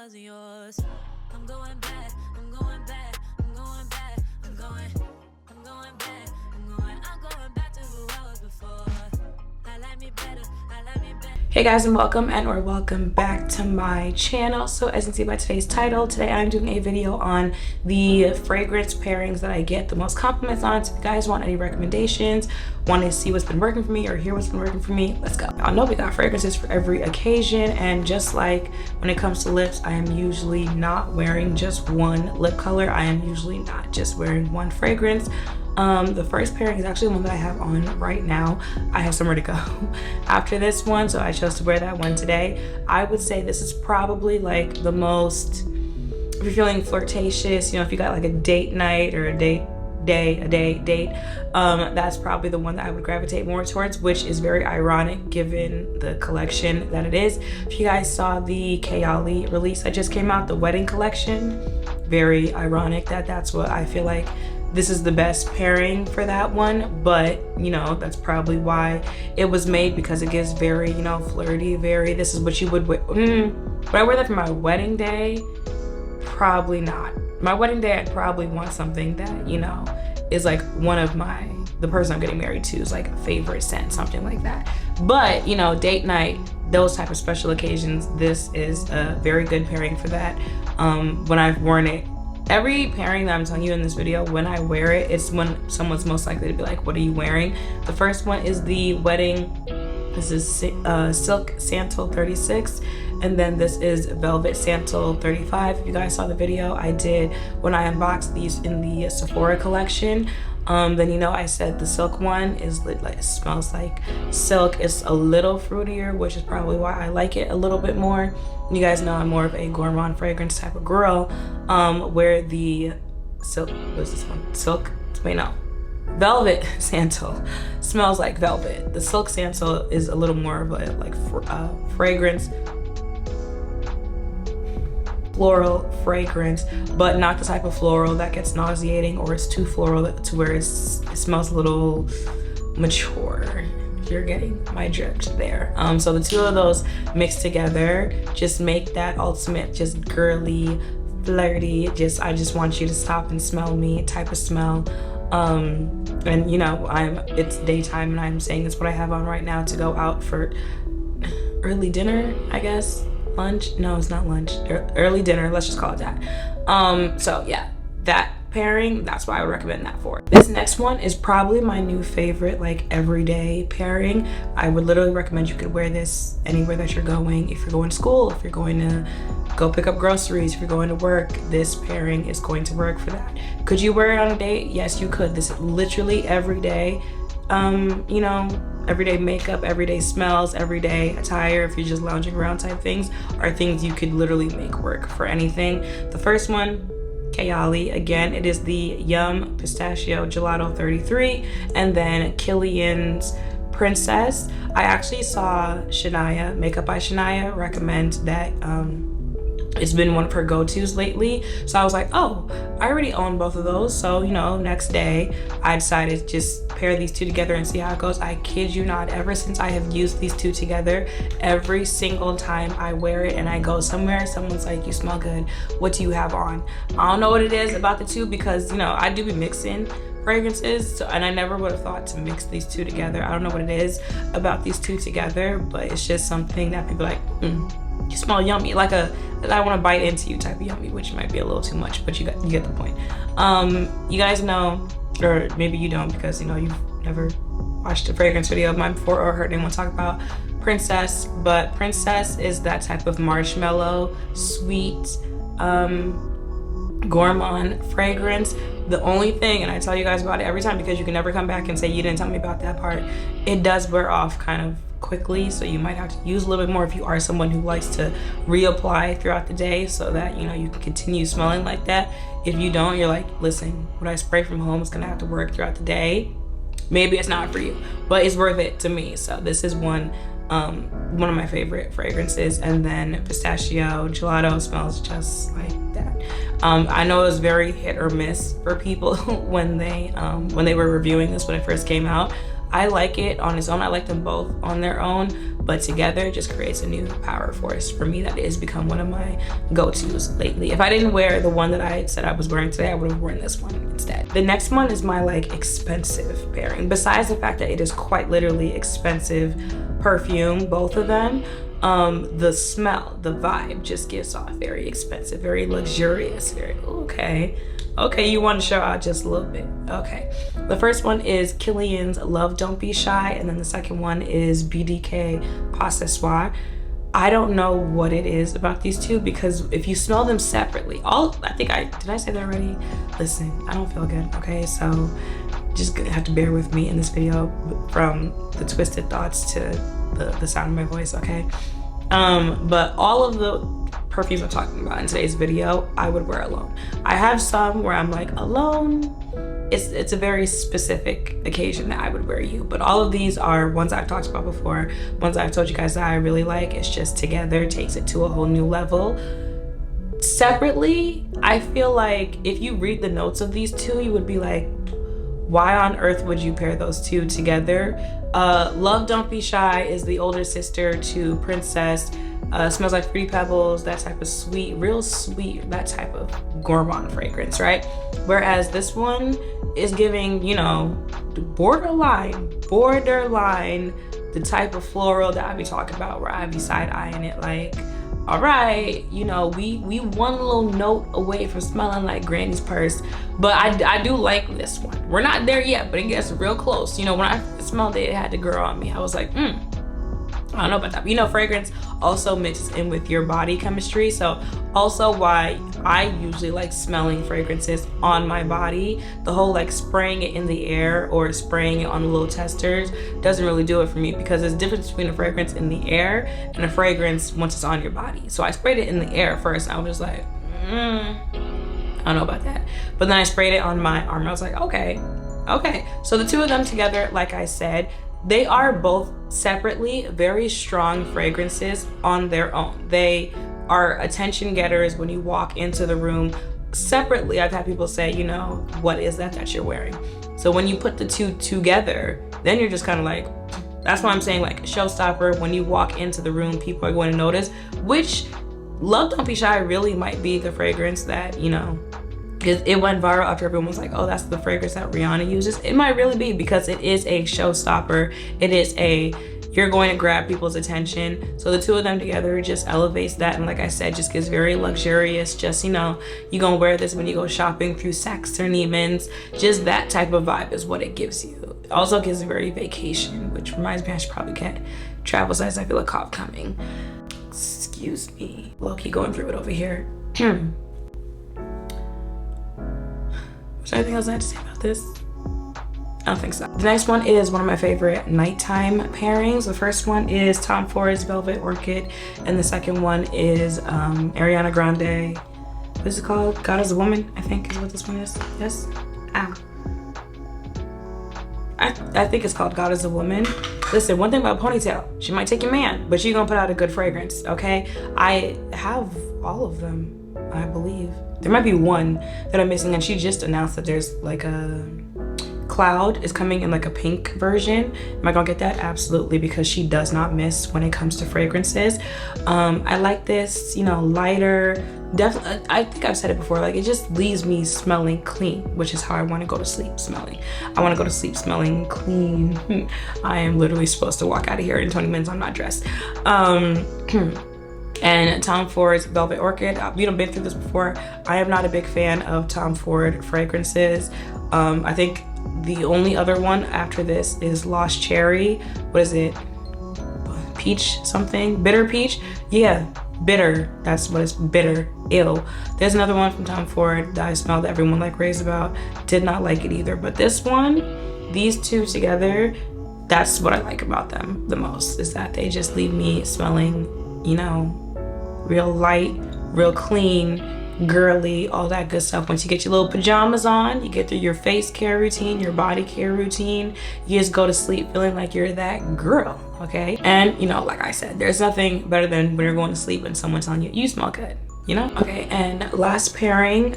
wasn't yours. I'm going back, I'm going back, I'm going back, I'm going back, I'm going back to who I was before. I like me better, I like me better. Hey guys, and welcome back to my channel. So as you can see by today's title, today I'm doing a video on the fragrance pairings that I get the most compliments on. So if you guys want any recommendations, want to see what's been working for me or hear what's been working for me, let's go. I know we got fragrances for every occasion, and just like when it comes to lips, I am usually not wearing just one lip color. I am usually not just wearing one fragrance. The first pairing is actually one that I have on right now. I have somewhere to go after this one, so I chose to wear that one today. I would say this is probably like the most, if you're feeling flirtatious, you know, if you got like a date night or a date, that's probably the one that I would gravitate more towards, which is very ironic given the collection that it is. If you guys saw the KAYALI release that just came out, the wedding collection, very ironic that that's what I feel like this is the best pairing for that one. But you know, that's probably why it was made, because it gives very, you know, flirty, very, this is what you would wear. Would I wear that for my wedding day? Probably not. My wedding day, I'd probably want something that, you know, is like one of the person I'm getting married to is like a favorite scent, something like that. But you know, date night, those type of special occasions, this is a very good pairing for that. When I've worn it, every pairing that I'm telling you in this video, when I wear it, it's when someone's most likely to be like, what are you wearing? The first one is the wedding. This is Silk Santal 36, and then this is Velvet Santal 35. If you guys saw the video I did when I unboxed these in the Sephora collection, then you know I said the silk one is like, it smells like silk. It's a little fruitier, which is probably why I like it a little bit more. You guys know I'm more of a gourmand fragrance type of girl, where the silk, what's this one? Silk, wait, no. Velvet Santal smells like velvet. The Silk Santal is a little more of a like fragrance, floral fragrance, but not the type of floral that gets nauseating or it's too floral to where it smells a little mature. You're getting my drift there. So the two of those mixed together just make that ultimate, just girly, flirty, I just want you to stop and smell me type of smell. And you know, it's daytime and I'm saying it's what I have on right now to go out for early dinner, I guess. Lunch? No, it's not lunch. Early dinner, let's just call it that. So yeah, that pairing, that's what I would recommend that for. This next one is probably my new favorite, like everyday pairing. I would literally recommend you could wear this anywhere that you're going. If you're going to school, if you're going to go pick up groceries, if you're going to work, this pairing is going to work for that. Could you wear it on a date? Yes, you could. This is literally everyday, you know, everyday makeup, everyday smells, everyday attire, if you're just lounging around type things, are things you could literally make work for anything. The first one, KAYALI, again, it is the Yum Pistachio Gelato 33, and then Kilian's Princess. I actually saw Shania, Makeup by Shania, recommend that. It's been one of her go-tos lately, so I was like, oh, I already own both of those. So you know, next day I decided to just pair these two together and see how it goes. I kid you not, ever since I have used these two together, every single time I wear it and I go somewhere, someone's like, you smell good, what do you have on? I don't know what it is about the two, because you know, I do be mixing fragrances, so, and I never would have thought to mix these two together. I don't know what it is about these two together, but it's just something that people are like, you smell yummy, like I want to bite into you type of yummy, which might be a little too much, but you get the point. You guys know, or maybe you don't, because you know you've never watched a fragrance video of mine before or heard anyone talk about Princess, but Princess is that type of marshmallow, sweet, gourmand fragrance. The only thing, and I tell you guys about it every time because you can never come back and say you didn't tell me about that part, it does wear off kind of quickly, so you might have to use a little bit more if you are someone who likes to reapply throughout the day, so that you know you can continue smelling like that. If you don't, you're like, listen, what I spray from home is gonna have to work throughout the day. Maybe it's not for you, but it's worth it to me. So this is one of my favorite fragrances. And then Pistachio Gelato smells just like that. I know it was very hit or miss for people when they were reviewing this when it first came out. I like it on its own. I like them both on their own, but together it just creates a new power force for me that has become one of my go-tos lately. If I didn't wear the one that I said I was wearing today, I would have worn this one instead. The next one is my like expensive pairing. Besides the fact that it is quite literally expensive perfume, both of them, the smell, the vibe just gives off very expensive, very luxurious, very okay, you want to show out just a little bit. Okay, the first one is Kilian's Love Don't Be Shy, and then the second one is BDK Possessoir. I don't know what it is about these two, because if you smell them separately, did I say that already? Listen, I don't feel good, okay? So just gonna have to bear with me in this video from the twisted thoughts to the sound of my voice, okay? But all of the perfumes I'm talking about in today's video, I would wear alone. I have some where I'm like alone. It's a very specific occasion that I would wear you, but all of these are ones I've talked about before, ones I've told you guys that I really like. It's just together takes it to a whole new level. Separately, I feel like if you read the notes of these two, you would be like, why on earth would you pair those two together? Love Don't Be Shy is the older sister to Princess. Smells like Fruity Pebbles, that type of sweet, real sweet, that type of gourmand fragrance, right? Whereas this one is giving, you know, borderline, the type of floral that I be talking about, where I be side-eyeing it like, all right, you know, we one little note away from smelling like Granny's purse, but I do like this one. We're not there yet, but it gets real close. You know, when I smelled it, it had to grow on me. I was like, I don't know about that. But you know, fragrance also mixes in with your body chemistry. So also why I usually like smelling fragrances on my body. The whole like spraying it in the air or spraying it on the little testers doesn't really do it for me, because there's a difference between a fragrance in the air and a fragrance once it's on your body. So I sprayed it in the air first, and I was just like, I don't know about that. But then I sprayed it on my arm, and I was like, okay. So the two of them together, like I said, they are both separately very strong fragrances on their own. They are attention getters when you walk into the room. Separately, I've had people say, you know, what is that you're wearing? So when you put the two together, then you're just kind of like, that's why I'm saying like a showstopper. When you walk into the room, people are going to notice, which Love Don't Be Shy really might be the fragrance that, you know, because it went viral after everyone was like, oh, that's the fragrance that Rihanna uses. It might really be, because it is a showstopper. It is you're going to grab people's attention. So the two of them together just elevates that. And like I said, just gives very luxurious, just, you know, you're going to wear this when you go shopping through Saks or Neiman's. Just that type of vibe is what it gives you. It also gives very vacation, which reminds me I should probably get travel size. I feel a cough coming. Excuse me. Low-key going through it over here. Was there anything else I had to say about this? I don't think so. The next one is one of my favorite nighttime pairings. The first one is Tom Ford's Velvet Orchid, and the second one is Ariana Grande. What is it called? God is a Woman, I think is what this one is. Yes? Ow. I think it's called God is a Woman. Listen, one thing about ponytail, she might take your man, but she's gonna put out a good fragrance, okay? I have all of them, I believe. There might be one that I'm missing, and she just announced that there's like a Cloud is coming in like a pink version. Am I gonna get that? Absolutely, because she does not miss when it comes to fragrances. I like this, you know, lighter. Definitely, I think I've said it before, like it just leaves me smelling clean, which is how I want to go to sleep smelling. I want to go to sleep smelling clean. I am literally supposed to walk out of here in 20 minutes. I'm not dressed. And Tom Ford's Velvet Orchid, we done been through this before. I am not a big fan of Tom Ford fragrances. I think the only other one after this is Lost Cherry. What is it? Peach something? Bitter peach? Yeah, bitter. That's what it's, bitter. Ill. There's another one from Tom Ford that I smelled that everyone like raves about. Did not like it either. But this one, these two together, that's what I like about them the most, is that they just leave me smelling, you know, real light, real clean, girly, all that good stuff. Once you get your little pajamas on, you get through your face care routine, your body care routine, you just go to sleep feeling like you're that girl, okay? And, you know, like I said, there's nothing better than when you're going to sleep and someone telling you, you smell good, you know? Okay, and last pairing,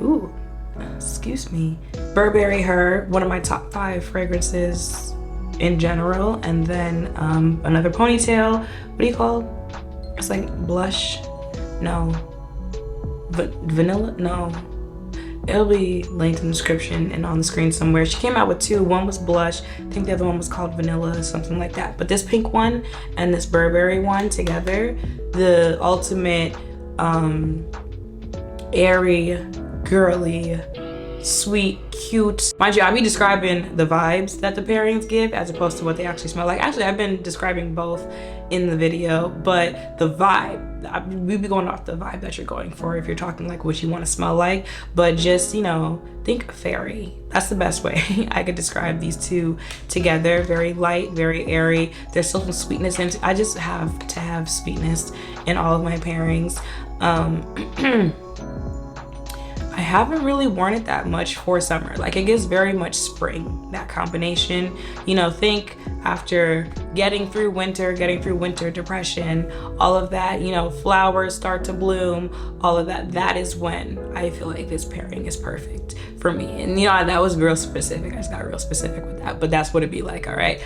ooh, excuse me. Burberry Her, one of my top 5 fragrances in general, and then another ponytail. What do you call? It's like blush. No. Vanilla? No. It'll be linked in the description and on the screen somewhere. She came out with two. One was blush. I think the other one was called vanilla, something like that. But this pink one and this Burberry one together, the ultimate airy, girly, sweet, cute. Mind you, I'll be describing the vibes that the pairings give as opposed to what they actually smell like. Actually, I've been describing both in the video, but the vibe, we'll be going off the vibe that you're going for if you're talking like what you want to smell like. But just, you know, think fairy. That's the best way I could describe these two together. Very light, very airy. There's still some sweetness in it. I just have to have sweetness in all of my pairings. I haven't really worn it that much for summer. Like, it gives very much spring, that combination. You know, think after getting through winter depression, all of that, you know, flowers start to bloom, all of that. That is when I feel like this pairing is perfect for me. And you know, that was real specific. I just got real specific with that, but that's what it'd be like, all right?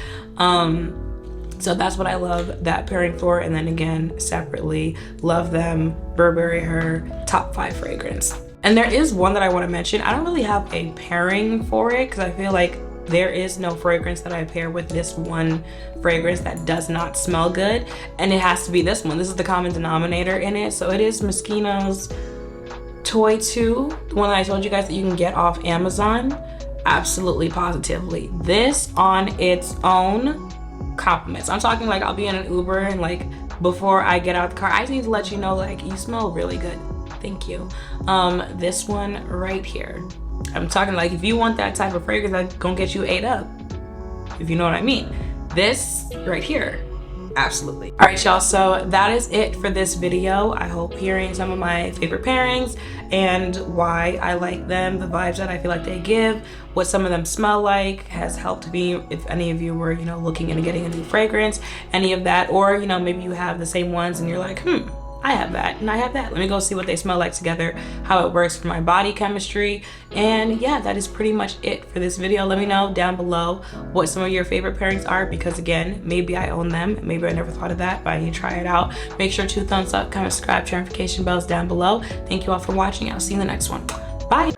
So that's what I love that pairing for. And then again, separately, love them, Burberry Her, top 5 fragrance. And there is one that I want to mention. I don't really have a pairing for it because I feel like there is no fragrance that I pair with this one fragrance that does not smell good. And it has to be this one. This is the common denominator in it. So it is Moschino's Toy 2, the one that I told you guys that you can get off Amazon. Absolutely, positively. This on its own compliments. I'm talking like I'll be in an Uber and like before I get out the car, I just need to let you know like you smell really good. Thank you. This one right here. I'm talking like if you want that type of fragrance that's gonna get you ate up, if you know what I mean. This right here, absolutely. All right, y'all, so that is it for this video. I hope hearing some of my favorite pairings and why I like them, the vibes that I feel like they give, what some of them smell like has helped me. If any of you were, you know, looking into getting a new fragrance, any of that, or, you know, maybe you have the same ones and you're like, I have that and I have that. Let me go see what they smell like together, how it works for my body chemistry. And yeah, that is pretty much it for this video. Let me know down below what some of your favorite pairings are, because again, maybe I own them, maybe I never thought of that, but I need to try it out. Make sure 2 thumbs up, comment, subscribe, turn notification bells down below. Thank you all for watching. I'll see you in the next one. Bye.